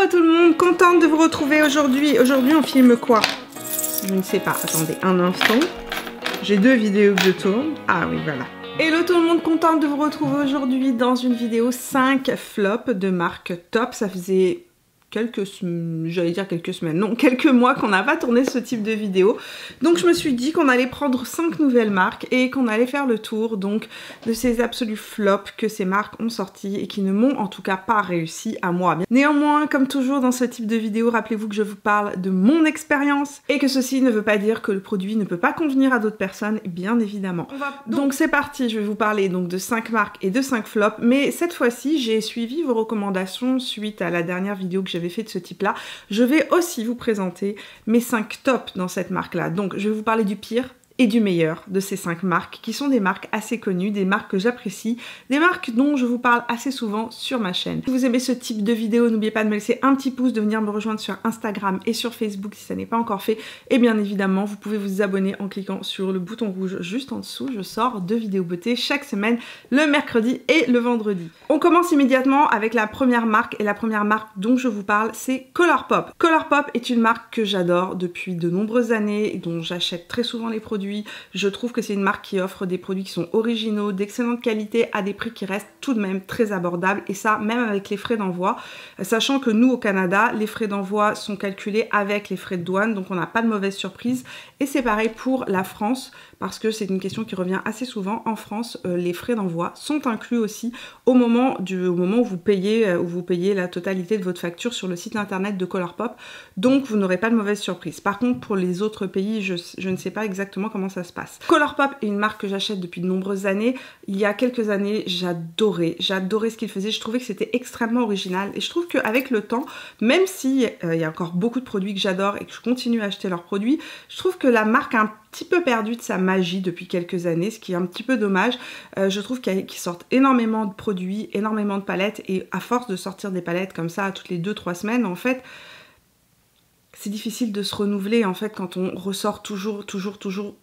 tout le monde, contente de vous retrouver aujourd'hui. Aujourd'hui on filme quoi? Je ne sais pas, attendez un instant. J'ai deux vidéos que je tourne. Ah oui voilà. Hello tout le monde, contente de vous retrouver aujourd'hui dans une vidéo 5 flops de marque top. Ça faisait quelques semaines, non, quelques mois qu'on n'a pas tourné ce type de vidéo. Donc je me suis dit qu'on allait prendre 5 nouvelles marques et qu'on allait faire le tour donc de ces absolus flops que ces marques ont sortis et qui ne m'ont en tout cas pas réussi à moi. Néanmoins, comme toujours dans ce type de vidéo, rappelez-vous que je vous parle de mon expérience et que ceci ne veut pas dire que le produit ne peut pas convenir à d'autres personnes, bien évidemment. Donc c'est parti, je vais vous parler donc de 5 marques et de 5 flops, mais cette fois-ci j'ai suivi vos recommandations suite à la dernière vidéo que j'avais fait de ce type là. Je vais aussi vous présenter mes 5 tops dans cette marque là. Donc je vais vous parler du pire et du meilleur de ces 5 marques qui sont des marques assez connues, des marques que j'apprécie, des marques dont je vous parle assez souvent sur ma chaîne. Si vous aimez ce type de vidéo, n'oubliez pas de me laisser un petit pouce, de venir me rejoindre sur Instagram et sur Facebook si ça n'est pas encore fait. Et bien évidemment, vous pouvez vous abonner en cliquant sur le bouton rouge juste en dessous. Je sors 2 vidéos beauté chaque semaine, le mercredi et le vendredi. On commence immédiatement avec la première marque, et la première marque dont je vous parle, c'est Colourpop. Colourpop est une marque que j'adore depuis de nombreuses années et dont j'achète très souvent les produits. Je trouve que c'est une marque qui offre des produits qui sont originaux, d'excellente qualité, à des prix qui restent tout de même très abordables, et ça même avec les frais d'envoi, sachant que nous au Canada, les frais d'envoi sont calculés avec les frais de douane, donc on n'a pas de mauvaise surprise. Et c'est pareil pour la France, parce que c'est une question qui revient assez souvent. En France, les frais d'envoi sont inclus aussi au moment où vous payez la totalité de votre facture sur le site internet de Colourpop, donc vous n'aurez pas de mauvaise surprise. Par contre, pour les autres pays, je ne sais pas exactement comment ça se passe. Colourpop est une marque que j'achète depuis de nombreuses années. Il y a quelques années, j'adorais ce qu'ils faisaient. Je trouvais que c'était extrêmement original, et je trouve qu'avec le temps, même si il y a encore beaucoup de produits que j'adore et que je continue à acheter leurs produits, je trouve que la marque a un petit peu perdu de sa magie depuis quelques années, ce qui est un petit peu dommage. Je trouve qu'ils sortent énormément de produits, énormément de palettes, et à force de sortir des palettes comme ça toutes les 2-3 semaines, en fait, c'est difficile de se renouveler en fait quand on ressort toujours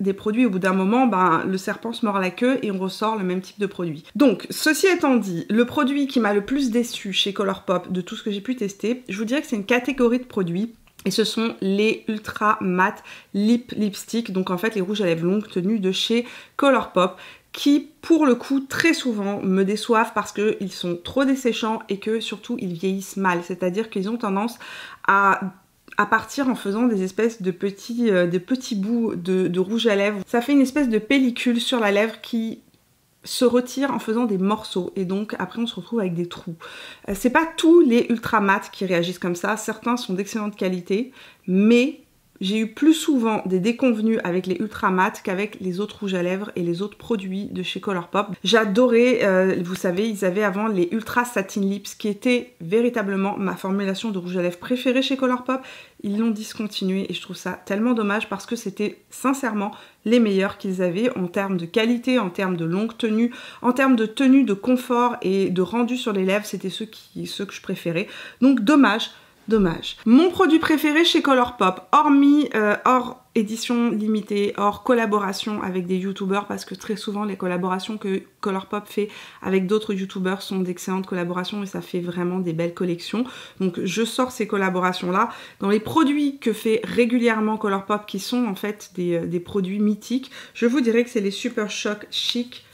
des produits. Au bout d'un moment, ben, le serpent se mord la queue et on ressort le même type de produit. Donc, ceci étant dit, le produit qui m'a le plus déçu chez Colourpop de tout ce que j'ai pu tester, je vous dirais que c'est une catégorie de produits. Et ce sont les Ultra Matte Lipstick, donc en fait les rouges à lèvres longue tenue de chez Colourpop, qui pour le coup très souvent me déçoivent parce qu'ils sont trop desséchants et que surtout ils vieillissent mal. C'est-à-dire qu'ils ont tendance à partir en faisant des espèces de petits bouts de rouge à lèvres. Ça fait une espèce de pellicule sur la lèvre qui se retire en faisant des morceaux, et donc après on se retrouve avec des trous. C'est pas tous les ultra mat qui réagissent comme ça, certains sont d'excellente qualité, mais j'ai eu plus souvent des déconvenus avec les ultra mat qu'avec les autres rouges à lèvres et les autres produits de chez Colourpop. J'adorais, vous savez, ils avaient avant les ultra satin lips qui étaient véritablement ma formulation de rouge à lèvres préférée chez Colourpop. Ils l'ont discontinué et je trouve ça tellement dommage parce que c'était sincèrement les meilleurs qu'ils avaient en termes de qualité, en termes de longue tenue, en termes de tenue, de confort et de rendu sur les lèvres. C'était ceux que je préférais. Donc dommage. Mon produit préféré chez Colourpop, hors édition limitée, hors collaboration avec des youtubeurs, parce que très souvent les collaborations que Colourpop fait avec d'autres youtubeurs sont d'excellentes collaborations et ça fait vraiment des belles collections. Donc je sors ces collaborations là. Dans les produits que fait régulièrement Colourpop, qui sont en fait des produits mythiques, je vous dirais que c'est les Super Shock Chic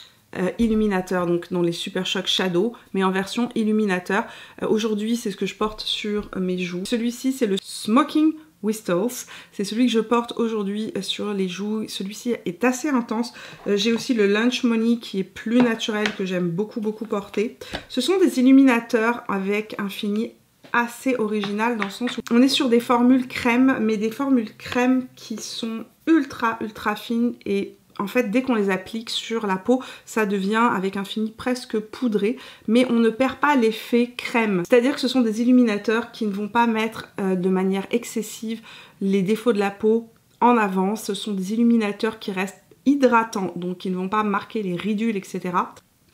illuminateur, donc dans les Super Shock Shadow, mais en version illuminateur. Aujourd'hui c'est ce que je porte sur mes joues. Celui-ci c'est le Smoking Whistles, c'est celui que je porte aujourd'hui sur les joues. Celui-ci est assez intense. J'ai aussi le Lunch Money qui est plus naturel, que j'aime beaucoup porter. Ce sont des illuminateurs avec un fini assez original, dans le sens où on est sur des formules crème, mais des formules crème qui sont ultra fines, et en fait, dès qu'on les applique sur la peau, ça devient avec un fini presque poudré, mais on ne perd pas l'effet crème. C'est-à-dire que ce sont des illuminateurs qui ne vont pas mettre de manière excessive les défauts de la peau en avant. Ce sont des illuminateurs qui restent hydratants, donc qui ne vont pas marquer les ridules, etc.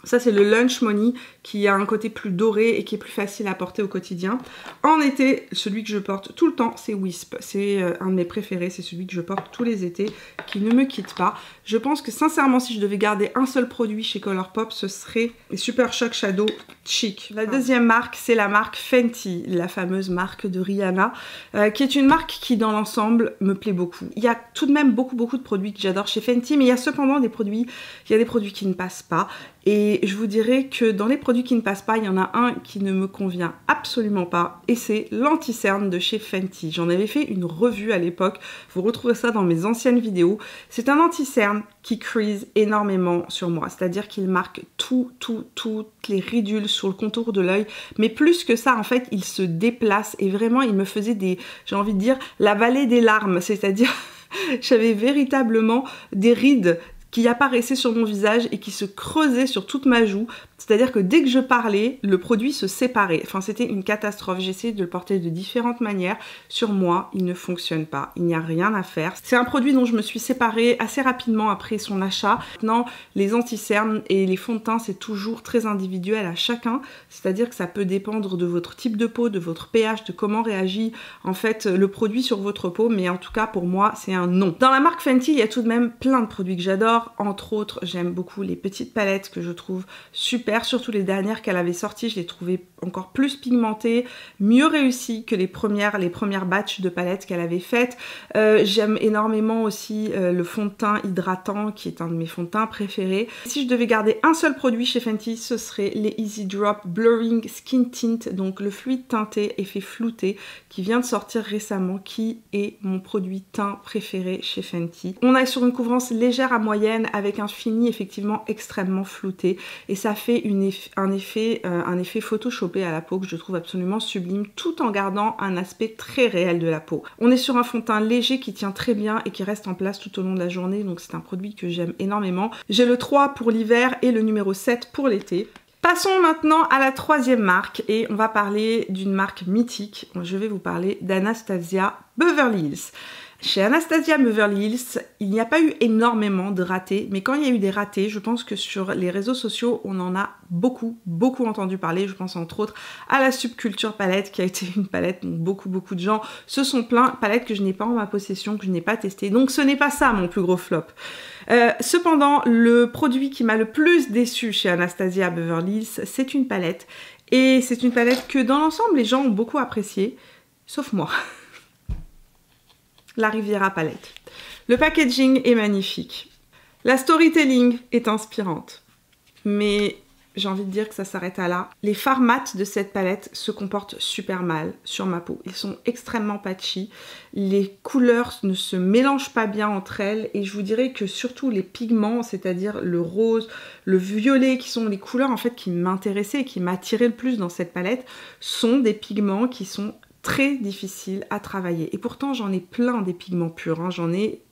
Ça, c'est le Lunch Money qui a un côté plus doré et qui est plus facile à porter au quotidien. En été, celui que je porte tout le temps, c'est Wisp. C'est un de mes préférés, c'est celui que je porte tous les étés, qui ne me quitte pas. Je pense que sincèrement, si je devais garder un seul produit chez Colourpop, ce serait les Super Shock Shadow Chic. La deuxième marque, c'est la marque Fenty, la fameuse marque de Rihanna, qui est une marque qui, dans l'ensemble, me plaît beaucoup. Il y a tout de même beaucoup de produits que j'adore chez Fenty, mais il y a cependant des produits qui ne passent pas. Et je vous dirais que dans les produits qui ne passent pas, il y en a un qui ne me convient absolument pas, et c'est l'anti-cerne de chez Fenty. J'en avais fait une revue à l'époque, vous retrouvez ça dans mes anciennes vidéos. C'est un anti-cerne qui crease énormément sur moi, c'est-à-dire qu'il marque toutes les ridules sur le contour de l'œil, mais plus que ça, en fait, il se déplace, et vraiment, il me faisait j'ai envie de dire, la vallée des larmes, c'est-à-dire, j'avais véritablement des rides qui apparaissait sur mon visage et qui se creusait sur toute ma joue. C'est-à-dire que dès que je parlais, le produit se séparait. Enfin, c'était une catastrophe. J'ai essayé de le porter de différentes manières. Sur moi, il ne fonctionne pas. Il n'y a rien à faire. C'est un produit dont je me suis séparée assez rapidement après son achat. Maintenant, les anti-cernes et les fonds de teint, c'est toujours très individuel à chacun. C'est-à-dire que ça peut dépendre de votre type de peau, de votre pH, de comment réagit en fait le produit sur votre peau. Mais en tout cas, pour moi, c'est un non. Dans la marque Fenty, il y a tout de même plein de produits que j'adore. Entre autres, j'aime beaucoup les petites palettes que je trouve super. Surtout les dernières qu'elle avait sorties, je les trouvais encore plus pigmentées, mieux réussies que les premières batches de palettes qu'elle avait faites. J'aime énormément aussi le fond de teint hydratant qui est un de mes fonds de teint préférés. Si je devais garder un seul produit chez Fenty, ce serait les Easy Drop Blurring Skin Tint, donc le fluide teinté effet flouté qui vient de sortir récemment, qui est mon produit teint préféré chez Fenty. On est sur une couvrance légère à moyenne avec un fini effectivement extrêmement flouté, et ça fait un effet photoshopé à la peau que je trouve absolument sublime, tout en gardant un aspect très réel de la peau. On est sur un fond de teint léger qui tient très bien et qui reste en place tout au long de la journée, donc c'est un produit que j'aime énormément. J'ai le 3 pour l'hiver et le numéro 7 pour l'été. Passons maintenant à la troisième marque, et on va parler d'une marque mythique. Je vais vous parler d'Anastasia Beverly Hills. Chez Anastasia Beverly Hills, il n'y a pas eu énormément de ratés, mais quand il y a eu des ratés, je pense que sur les réseaux sociaux, on en a beaucoup entendu parler. Je pense entre autres à la Subculture palette, qui a été une palette dont beaucoup de gens se sont plaints, palette que je n'ai pas en ma possession, que je n'ai pas testée, donc ce n'est pas ça mon plus gros flop. Cependant, le produit qui m'a le plus déçu chez Anastasia Beverly Hills, c'est une palette, et c'est une palette que dans l'ensemble, les gens ont beaucoup appréciée, sauf moi. La Riviera palette. Le packaging est magnifique. La storytelling est inspirante. Mais j'ai envie de dire que ça s'arrête à là. Les fards mat de cette palette se comportent super mal sur ma peau. Ils sont extrêmement patchy. Les couleurs ne se mélangent pas bien entre elles. Et je vous dirais que surtout les pigments, c'est-à-dire le rose, le violet, qui sont les couleurs en fait qui m'intéressaient et qui m'attiraient le plus dans cette palette, sont des pigments qui sont très difficile à travailler. Et pourtant, j'en ai plein des pigments purs. Hein. J'en ai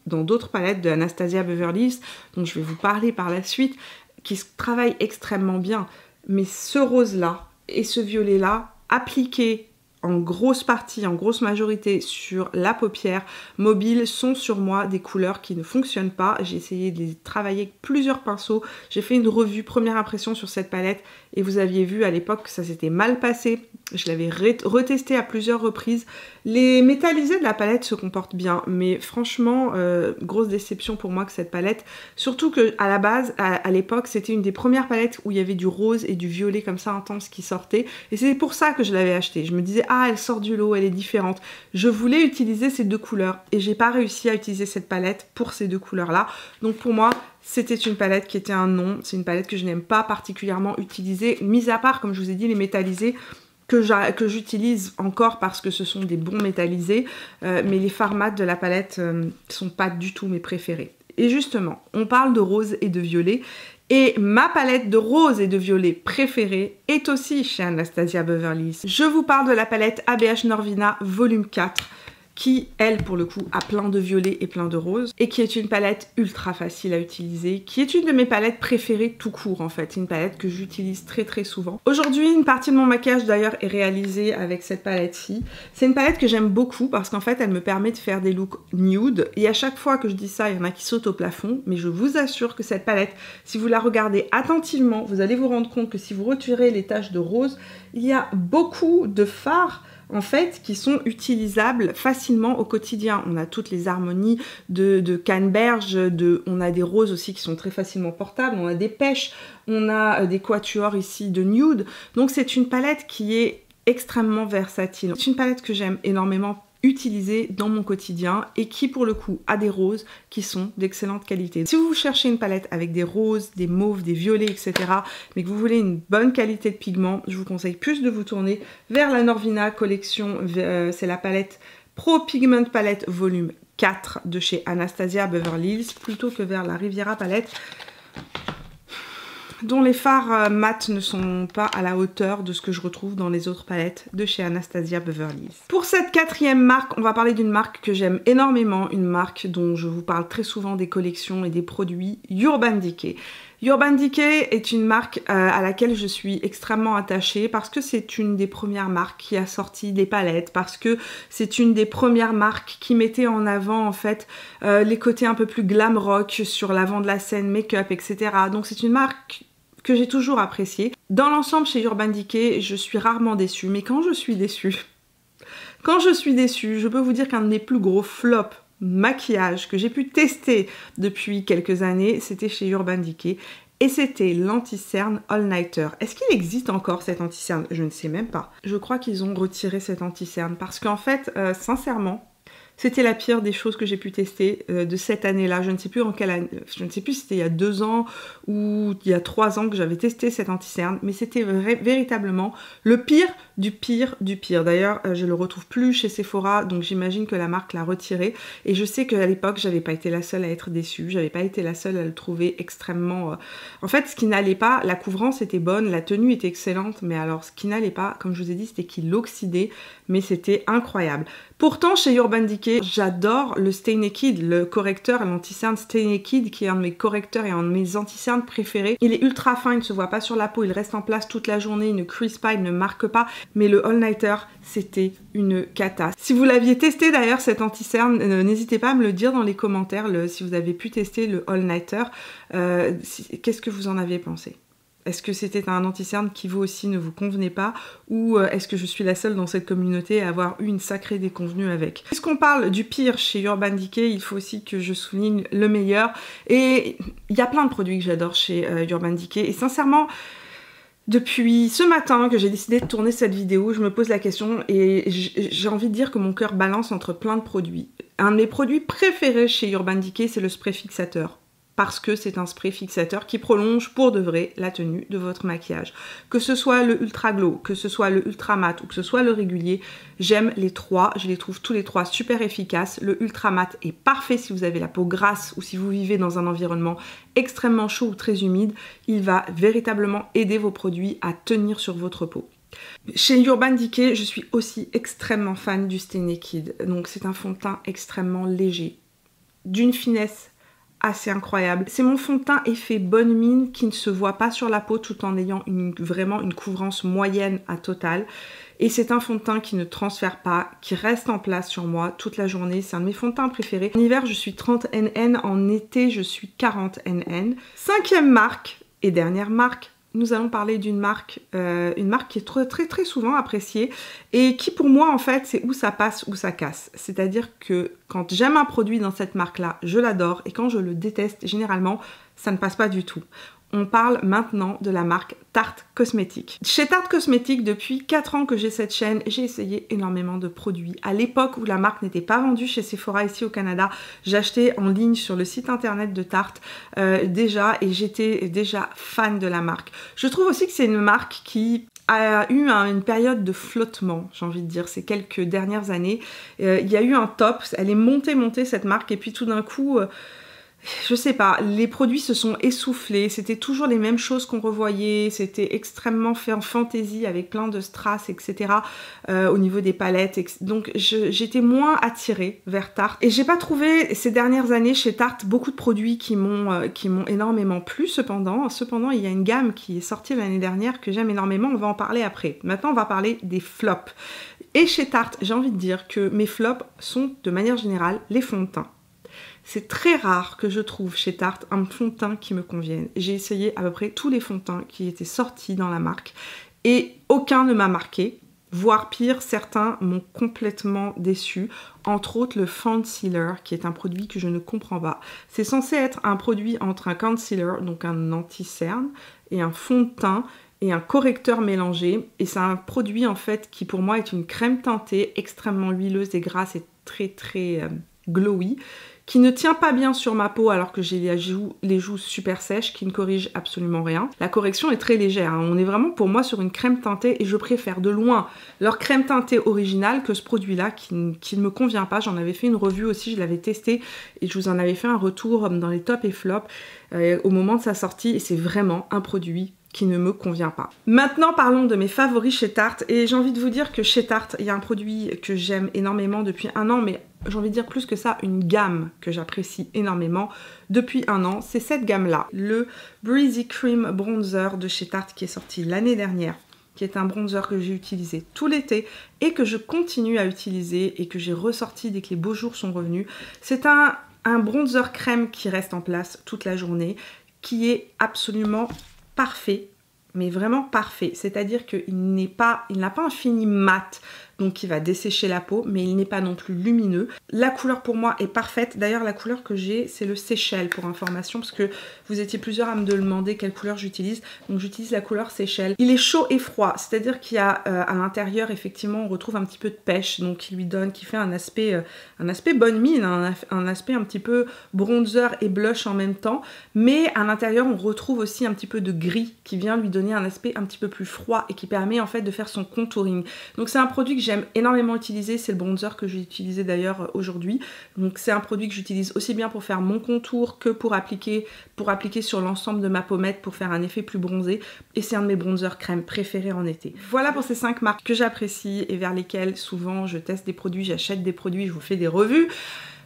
dans d'autres palettes de Anastasia Beverly Hills, dont je vais vous parler par la suite, qui se travaillent extrêmement bien. Mais ce rose-là et ce violet-là, appliqués en grosse partie, en grosse majorité sur la paupière mobile, sont sur moi des couleurs qui ne fonctionnent pas. J'ai essayé de les travailler avec plusieurs pinceaux. J'ai fait une revue première impression sur cette palette et vous aviez vu à l'époque que ça s'était mal passé. Je l'avais retesté à plusieurs reprises. Les métallisés de la palette se comportent bien, mais franchement, grosse déception pour moi que cette palette. Surtout que à la base, à l'époque, c'était une des premières palettes où il y avait du rose et du violet comme ça intense qui sortait. Et c'est pour ça que je l'avais achetée. Je me disais, ah, elle sort du lot, elle est différente. Je voulais utiliser ces deux couleurs et j'ai pas réussi à utiliser cette palette pour ces deux couleurs-là. Donc pour moi, c'était une palette qui était un non. C'est une palette que je n'aime pas particulièrement utiliser, mis à part, comme je vous ai dit, les métallisés que j'utilise encore parce que ce sont des bons métallisés, mais les fards mat de la palette sont pas du tout mes préférés. Et justement, on parle de rose et de violet, et ma palette de rose et de violet préférée est aussi chez Anastasia Beverly Hills. Je vous parle de la palette ABH Norvina volume 4, qui, elle, pour le coup, a plein de violets et plein de roses, et qui est une palette ultra facile à utiliser, qui est une de mes palettes préférées tout court, en fait. Une palette que j'utilise très très souvent. Aujourd'hui, une partie de mon maquillage, d'ailleurs, est réalisée avec cette palette-ci. C'est une palette que j'aime beaucoup, parce qu'en fait, elle me permet de faire des looks nude, et à chaque fois que je dis ça, il y en a qui sautent au plafond, mais je vous assure que cette palette, si vous la regardez attentivement, vous allez vous rendre compte que si vous retirez les taches de rose, il y a beaucoup de fards en fait, qui sont utilisables facilement au quotidien. On a toutes les harmonies de canneberge, on a des roses aussi qui sont très facilement portables, on a des pêches, on a des quatuors ici de nude. Donc c'est une palette qui est extrêmement versatile. C'est une palette que j'aime énormément utiliser dans mon quotidien et qui pour le coup a des roses qui sont d'excellente qualité. Si vous cherchez une palette avec des roses, des mauves, des violets, etc. mais que vous voulez une bonne qualité de pigment, je vous conseille plus de vous tourner vers la Norvina collection, c'est la palette Pro Pigment Palette volume 4 de chez Anastasia Beverly Hills plutôt que vers la Riviera Palette, dont les fards mat ne sont pas à la hauteur de ce que je retrouve dans les autres palettes de chez Anastasia Beverly Hills. Pour cette quatrième marque, on va parler d'une marque que j'aime énormément, une marque dont je vous parle très souvent des collections et des produits, Urban Decay. Urban Decay est une marque à laquelle je suis extrêmement attachée parce que c'est une des premières marques qui a sorti des palettes, parce que c'est une des premières marques qui mettait en avant en fait les côtés un peu plus glam rock sur l'avant de la scène, make-up, etc. Donc c'est une marque que j'ai toujours appréciée. Dans l'ensemble chez Urban Decay, je suis rarement déçue, mais quand je suis déçue, je peux vous dire qu'un de mes plus gros flops maquillage que j'ai pu tester depuis quelques années, c'était chez Urban Decay et c'était l'anti-cerne All Nighter. Est-ce qu'il existe encore cet anti-cerne? Je ne sais même pas. Je crois qu'ils ont retiré cet anti-cerne parce qu'en fait, sincèrement, c'était la pire des choses que j'ai pu tester de cette année-là. Je ne sais plus en quelle année, je ne sais plus si c'était il y a 2 ans ou il y a 3 ans que j'avais testé cet anti-cerne, mais c'était véritablement le pire du pire du pire. D'ailleurs, je le retrouve plus chez Sephora, donc j'imagine que la marque l'a retiré. Et je sais qu'à l'époque, j'avais pas été la seule à être déçue, j'avais pas été la seule à le trouver extrêmement... En fait, ce qui n'allait pas, la couvrance était bonne, la tenue était excellente, mais alors ce qui n'allait pas, comme je vous ai dit, c'était qu'il oxydait, mais c'était incroyable. Pourtant, chez Urban Decay, j'adore le Stay Naked, le correcteur, l'anti-cerne Stay Naked, qui est un de mes correcteurs et un de mes anti-cernes préférés. Il est ultra fin, il ne se voit pas sur la peau, il reste en place toute la journée, il ne crease pas, il ne marque pas. Mais le All Nighter, c'était une cata. Si vous l'aviez testé d'ailleurs, cet anti-cerne, n'hésitez pas à me le dire dans les commentaires, si vous avez pu tester le All Nighter. Qu'est-ce que vous en avez pensé ? Est-ce que c'était un anti-cerne qui vous aussi ne vous convenait pas, ou est-ce que je suis la seule dans cette communauté à avoir eu une sacrée déconvenue avec? Puisqu'on parle du pire chez Urban Decay, il faut aussi que je souligne le meilleur. Et il y a plein de produits que j'adore chez Urban Decay. Et sincèrement, depuis ce matin que j'ai décidé de tourner cette vidéo, je me pose la question et j'ai envie de dire que mon cœur balance entre plein de produits. Un de mes produits préférés chez Urban Decay, c'est le spray fixateur. Parce que c'est un spray fixateur qui prolonge pour de vrai la tenue de votre maquillage. Que ce soit le Ultra Glow, que ce soit le Ultra Matte ou que ce soit le régulier, j'aime les trois, je les trouve tous les trois super efficaces. Le Ultra Matte est parfait si vous avez la peau grasse ou si vous vivez dans un environnement extrêmement chaud ou très humide. Il va véritablement aider vos produits à tenir sur votre peau. Chez Urban Decay, je suis aussi extrêmement fan du Stay Naked. Donc c'est un fond de teint extrêmement léger, d'une finesse assez incroyable. C'est mon fond de teint effet bonne mine qui ne se voit pas sur la peau tout en ayant vraiment une couvrance moyenne à totale. Et c'est un fond de teint qui ne transfère pas, qui reste en place sur moi toute la journée. C'est un de mes fonds de teint préférés. En hiver, je suis 30 NN. En été, je suis 40 NN. Cinquième marque et dernière marque, nous allons parler d'une marque qui est très souvent appréciée et qui pour moi en fait c'est où ça passe ou ça casse. C'est-à-dire que quand j'aime un produit dans cette marque-là, je l'adore et quand je le déteste, généralement ça ne passe pas du tout. On parle maintenant de la marque Tarte Cosmétiques. Chez Tarte Cosmétiques, depuis 4 ans que j'ai cette chaîne, j'ai essayé énormément de produits. À l'époque où la marque n'était pas vendue chez Sephora ici au Canada, j'achetais en ligne sur le site internet de Tarte déjà et j'étais déjà fan de la marque. Je trouve aussi que c'est une marque qui a eu une période de flottement, j'ai envie de dire, ces quelques dernières années. Il y a eu un top, elle est montée cette marque et puis tout d'un coup... je sais pas, les produits se sont essoufflés, c'était toujours les mêmes choses qu'on revoyait, c'était extrêmement fait en fantaisie avec plein de strass, etc. Au niveau des palettes, donc j'étais moins attirée vers Tarte. Et j'ai pas trouvé ces dernières années chez Tarte beaucoup de produits qui m'ont énormément plu. Cependant, il y a une gamme qui est sortie l'année dernière que j'aime énormément, on va en parler après. Maintenant, on va parler des flops. Et chez Tarte, j'ai envie de dire que mes flops sont de manière générale les fonds de teint. C'est très rare que je trouve chez Tarte un fond de teint qui me convienne. J'ai essayé à peu près tous les fonds de teint qui étaient sortis dans la marque et aucun ne m'a marqué. Voire pire, certains m'ont complètement déçu. Entre autres le Fancealer, qui est un produit que je ne comprends pas. C'est censé être un produit entre un concealer, donc un anti-cerne, et un fond de teint et un correcteur mélangé. Et c'est un produit en fait qui pour moi est une crème teintée extrêmement huileuse et grasse et très glowy, qui ne tient pas bien sur ma peau alors que j'ai les joues super sèches, qui ne corrigent absolument rien. La correction est très légère, hein. On est vraiment pour moi sur une crème teintée et je préfère de loin leur crème teintée originale que ce produit-là qui ne me convient pas. J'en avais fait une revue aussi, je l'avais testé et je vous en avais fait un retour dans les tops et flops au moment de sa sortie et c'est vraiment un produit qui ne me convient pas. Maintenant parlons de mes favoris chez Tarte et j'ai envie de vous dire que chez Tarte il y a un produit que j'aime énormément depuis un an, mais j'ai envie de dire plus que ça, une gamme que j'apprécie énormément depuis un an, c'est cette gamme là, le Breezy Cream Bronzer de chez Tarte qui est sorti l'année dernière, qui est un bronzer que j'ai utilisé tout l'été et que je continue à utiliser et que j'ai ressorti dès que les beaux jours sont revenus. C'est un bronzer crème qui reste en place toute la journée, qui est absolument parfait, mais vraiment parfait. C'est-à-dire qu'il n'a pas un fini mat, donc qui va dessécher la peau, mais il n'est pas non plus lumineux. La couleur pour moi est parfaite. D'ailleurs, la couleur que j'ai, c'est le Seychelles pour information, parce que vous étiez plusieurs à me demander quelle couleur j'utilise. Donc j'utilise la couleur Seychelles. Il est chaud et froid, c'est-à-dire qu'il y a à l'intérieur, effectivement, on retrouve un petit peu de pêche, donc qui fait un aspect bonne mine, un aspect un petit peu bronzer et blush en même temps. Mais à l'intérieur, on retrouve aussi un petit peu de gris qui vient lui donner un aspect un petit peu plus froid et qui permet en fait de faire son contouring. Donc c'est un produit que j'aime énormément utiliser, c'est le bronzer que j'ai utilisé d'ailleurs aujourd'hui. Donc c'est un produit que j'utilise aussi bien pour faire mon contour que pour appliquer sur l'ensemble de ma pommette pour faire un effet plus bronzé. Et c'est un de mes bronzers crème préférés en été. Voilà pour ces 5 marques que j'apprécie et vers lesquelles souvent je teste des produits, j'achète des produits, je vous fais des revues,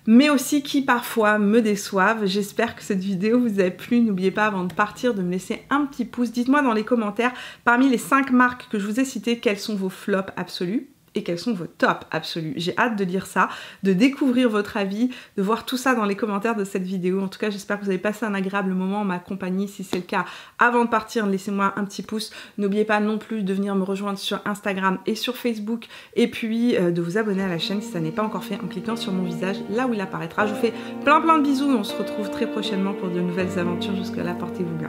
mais aussi qui parfois me déçoivent. J'espère que cette vidéo vous a plu. N'oubliez pas avant de partir de me laisser un petit pouce. Dites-moi dans les commentaires, parmi les 5 marques que je vous ai citées, quels sont vos flops absolus et quels sont vos tops absolus. J'ai hâte de lire ça, de découvrir votre avis, de voir tout ça dans les commentaires de cette vidéo. En tout cas, j'espère que vous avez passé un agréable moment en ma compagnie. Si c'est le cas, avant de partir, laissez-moi un petit pouce. N'oubliez pas non plus de venir me rejoindre sur Instagram et sur Facebook. Et puis de vous abonner à la chaîne si ça n'est pas encore fait en cliquant sur mon visage là où il apparaîtra. Je vous fais plein de bisous et on se retrouve très prochainement pour de nouvelles aventures. Jusque là, portez-vous bien.